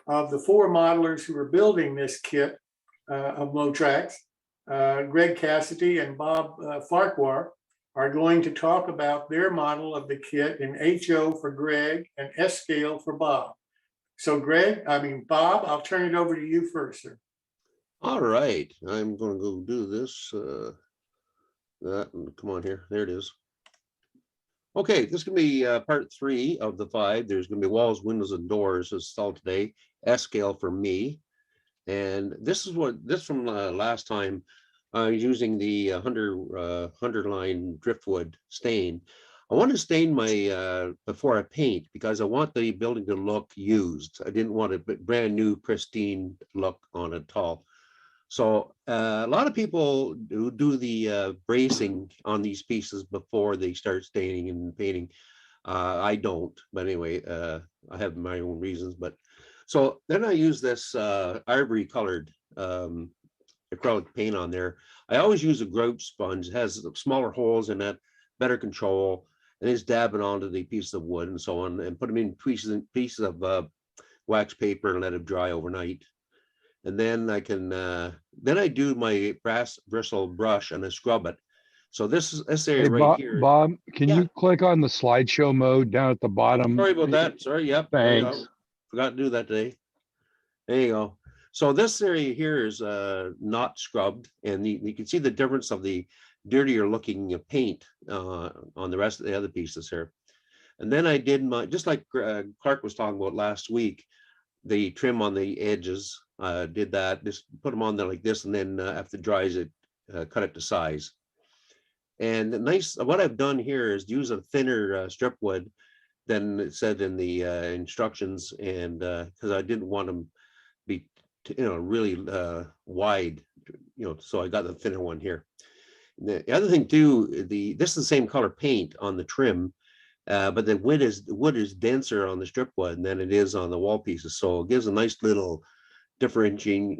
of the four modelers who are building this kit of Motraks, Greg Cassidy and Bob Farquhar, are going to talk about their model of the kit in HO for Greg and S scale for Bob. So Bob, I'll turn it over to you first, sir. All right, I'm going to go do this. Come on here, there it is. Okay, this is going to be part 3 of the 5. There's going to be walls, windows, and doors installed today. S scale for me, and this from last time. I was using the 100 line driftwood stain. I want to stain my before I paint because I want the building to look used. I didn't want a brand new pristine look on it at all. So a lot of people do the bracing on these pieces before they start staining and painting. I don't, but anyway, I have my own reasons. But so then I use this ivory colored acrylic paint on there. I always use a grouch sponge. It has smaller holes in it, better control, and just dab it onto the piece of wood and so on, and put them in pieces of wax paper and let them dry overnight. And then I can then I do my brass bristle brush and I scrub it. So this area right here. Bob, can you click on the slideshow mode down at the bottom? Sorry about that. Sorry. Yep. Thanks. Forgot to do that today. There you go. So this area here is not scrubbed, and you can see the difference of the dirtier looking paint on the rest of the other pieces here. And then I did my, just like Clark was talking about last week, the trim on the edges. Did that, just put them on there like this, and then after it dries, it cut it to size. And the nice, what I've done here is use a thinner strip wood than it said in the instructions, and because I didn't want them be really wide, so I got the thinner one here. The other thing too, this is the same color paint on the trim, but the wood is denser on the strip wood than it is on the wall pieces, so it gives a nice little differentiating,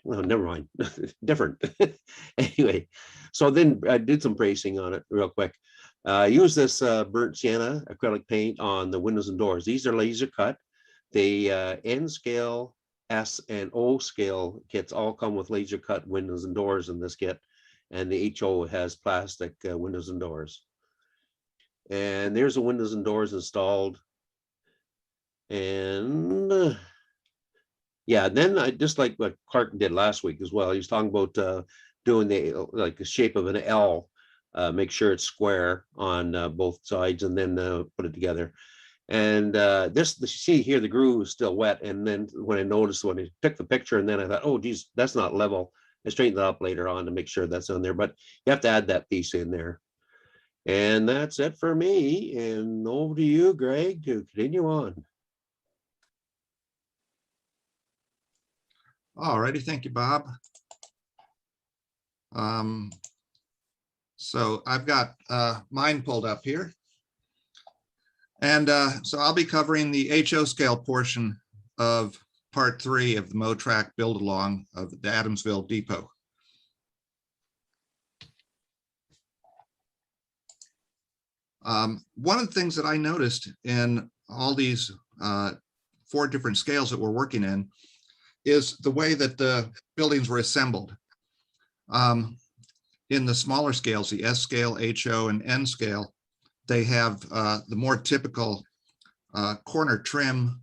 well, never mind, different. Anyway, so then I did some bracing on it real quick. Use this burnt sienna acrylic paint on the windows and doors. These are laser cut. The N scale, S and O scale kits all come with laser cut windows and doors in this kit, and the HO has plastic windows and doors. And there's the windows and doors installed. And yeah, then I just like what Clark did last week as well. He was talking about doing the shape of an L, make sure it's square on both sides, and then put it together. And you see here, the groove is still wet. And then when I took the picture, and then I thought, oh, geez, that's not level. I straightened it up later on to make sure that's on there, but you have to add that piece in there. And that's it for me. And over to you, Greg, to continue on. All righty, thank you, Bob. So I've got mine pulled up here. And so I'll be covering the HO scale portion of part 3 of the Motrak build along of the Adamsville Depot. One of the things that I noticed in all these 4 different scales that we're working in is the way that the buildings were assembled. In the smaller scales, the S scale, HO, and N scale, they have the more typical corner trim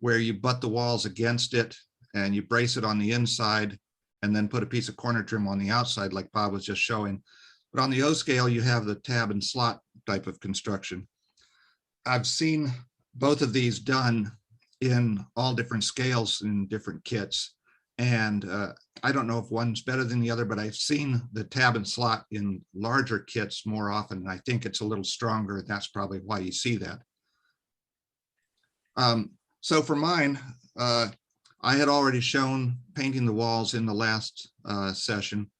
where you butt the walls against it and you brace it on the inside and then put a piece of corner trim on the outside like Bob was just showing. But on the O scale, you have the tab and slot type of construction. I've seen both of these done in all different scales in different kits. And I don't know if one's better than the other, but I've seen the tab and slot in larger kits more often. And I think it's a little stronger. That's probably why you see that. So for mine, I had already shown painting the walls in the last session.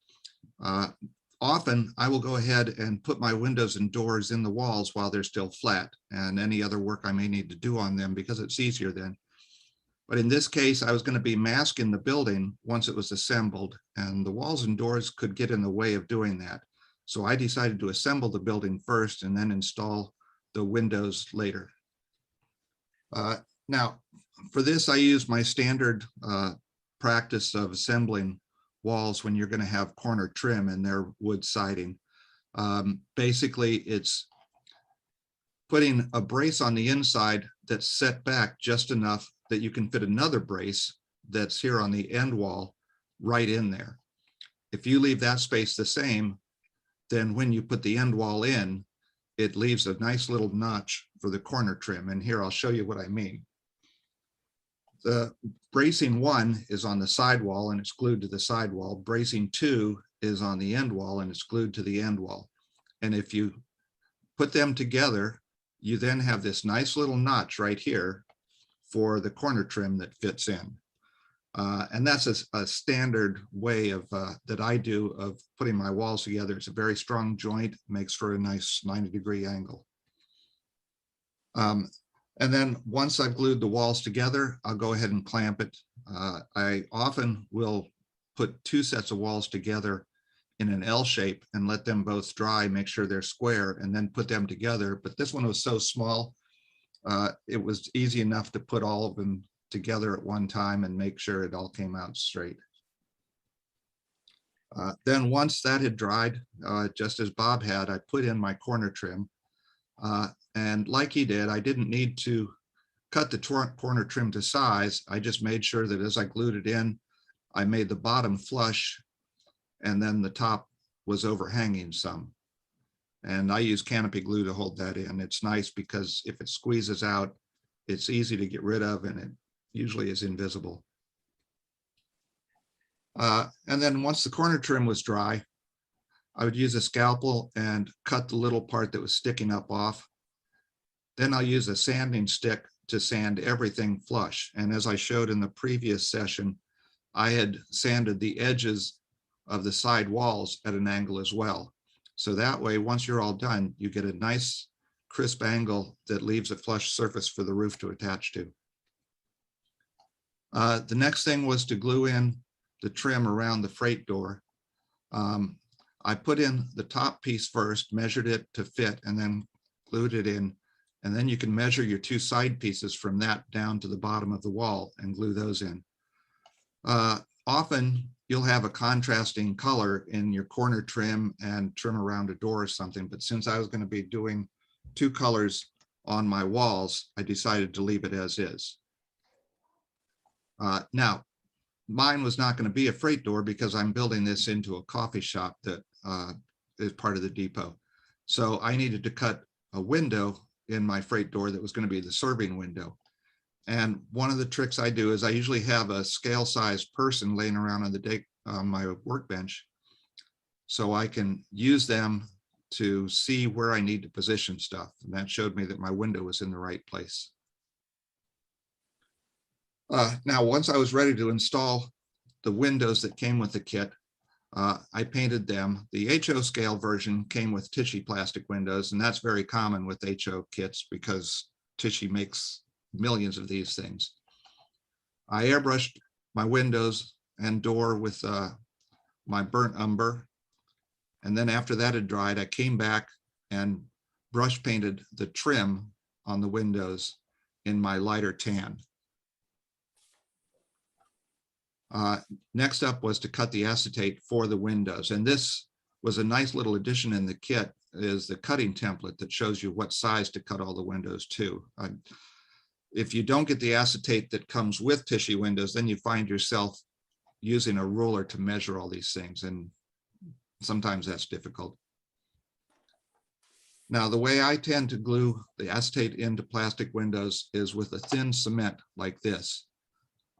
Often I will go ahead and put my windows and doors in the walls while they're still flat, and any other work I may need to do on them because it's easier then. But in this case, I was going to be masking the building once it was assembled, and the walls and doors could get in the way of doing that. So I decided to assemble the building first and then install the windows later. Now, For this, I use my standard practice of assembling walls when you're going to have corner trim and their wood siding. Basically, it's putting a brace on the inside that's set back just enough that you can fit another brace that's here on the end wall right in there. If you leave that space the same, then when you put the end wall in, it leaves a nice little notch for the corner trim. And here I'll show you what I mean. The bracing 1 is on the side wall and it's glued to the side wall. Bracing 2 is on the end wall and it's glued to the end wall. And if you put them together, you then have this nice little notch right here for the corner trim that fits in. And that's a standard way of that I do of putting my walls together. It's a very strong joint, makes for a nice 90-degree angle. And then once I've glued the walls together, I'll go ahead and clamp it. I often will put 2 sets of walls together in an L shape and let them both dry, make sure they're square, and then put them together. But this one was so small, it was easy enough to put all of them together at one time and make sure it all came out straight. Then once that had dried, just as Bob had, I put in my corner trim. And like he did, I didn't need to cut the corner trim to size. I just made sure that as I glued it in, I made the bottom flush and then the top was overhanging some. And I use canopy glue to hold that in. It's nice because if it squeezes out, it's easy to get rid of and it usually is invisible. And then once the corner trim was dry, I would use a scalpel and cut the little part that was sticking up off. Then I'll use a sanding stick to sand everything flush. And as I showed in the previous session, I had sanded the edges of the side walls at an angle as well. So that way, once you're all done, you get a nice crisp angle that leaves a flush surface for the roof to attach to. The next thing was to glue in the trim around the freight door. I put in the top piece first, measured it to fit, and then glued it in. And then you can measure your 2 side pieces from that down to the bottom of the wall and glue those in. Often you'll have a contrasting color in your corner trim and trim around a door or something, but since I was going to be doing 2 colors on my walls, I decided to leave it as is. Now, mine was not going to be a freight door because I'm building this into a coffee shop that is part of the depot. So I needed to cut a window in my freight door that was going to be the serving window. And one of the tricks I do is I usually have a scale-sized person laying around on my workbench so I can use them to see where I need to position stuff. And that showed me that my window was in the right place. Now, once I was ready to install the windows that came with the kit, I painted them. The HO scale version came with tissue plastic windows, and that's very common with HO kits because tissue makes millions of these things. I airbrushed my windows and door with my burnt umber. And then after that had dried, I came back and brush painted the trim on the windows in my lighter tan. Next up was to cut the acetate for the windows. And this was a nice little addition in the kit, is the cutting template that shows you what size to cut all the windows to. If you don't get the acetate that comes with tissue windows, then you find yourself using a ruler to measure all these things. And sometimes that's difficult. Now, the way I tend to glue the acetate into plastic windows is with a thin cement like this.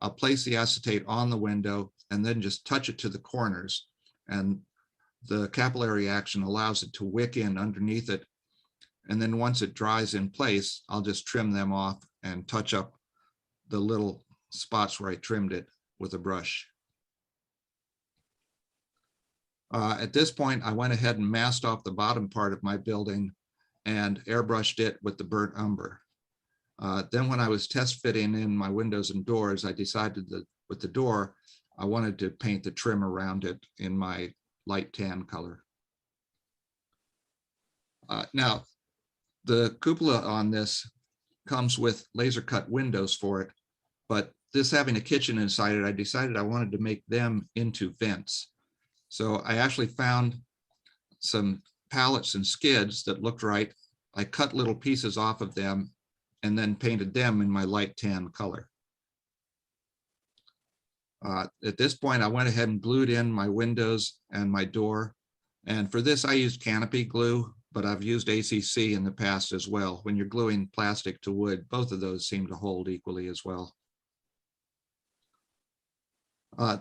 I'll place the acetate on the window and then just touch it to the corners. And the capillary action allows it to wick in underneath it. And then once it dries in place, I'll just trim them off and touch up the little spots where I trimmed it with a brush. At this point, I went ahead and masked off the bottom part of my building and airbrushed it with the burnt umber. Then when I was test fitting in my windows and doors, I decided that with the door, I wanted to paint the trim around it in my light tan color. Now, the cupola on this comes with laser cut windows for it. But this having a kitchen inside it, I decided I wanted to make them into vents. So I actually found some pallets and skids that looked right. I cut little pieces off of them and then painted them in my light tan color. At this point, I went ahead and glued in my windows and my door. And for this, I used canopy glue, but I've used ACC in the past as well. When you're gluing plastic to wood, both of those seem to hold equally as well.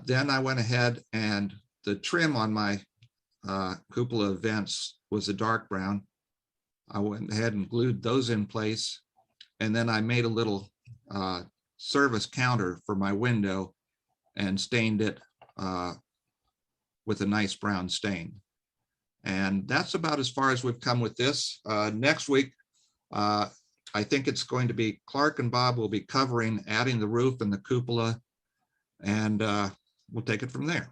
Then I went ahead, and the trim on my cupola vents was a dark brown. I went ahead and glued those in place. And then I made a little service counter for my window and stained it with a nice brown stain. And that's about as far as we've come with this. Next week, I think it's going to be Clark and Bob will be covering adding the roof and the cupola, and we'll take it from there.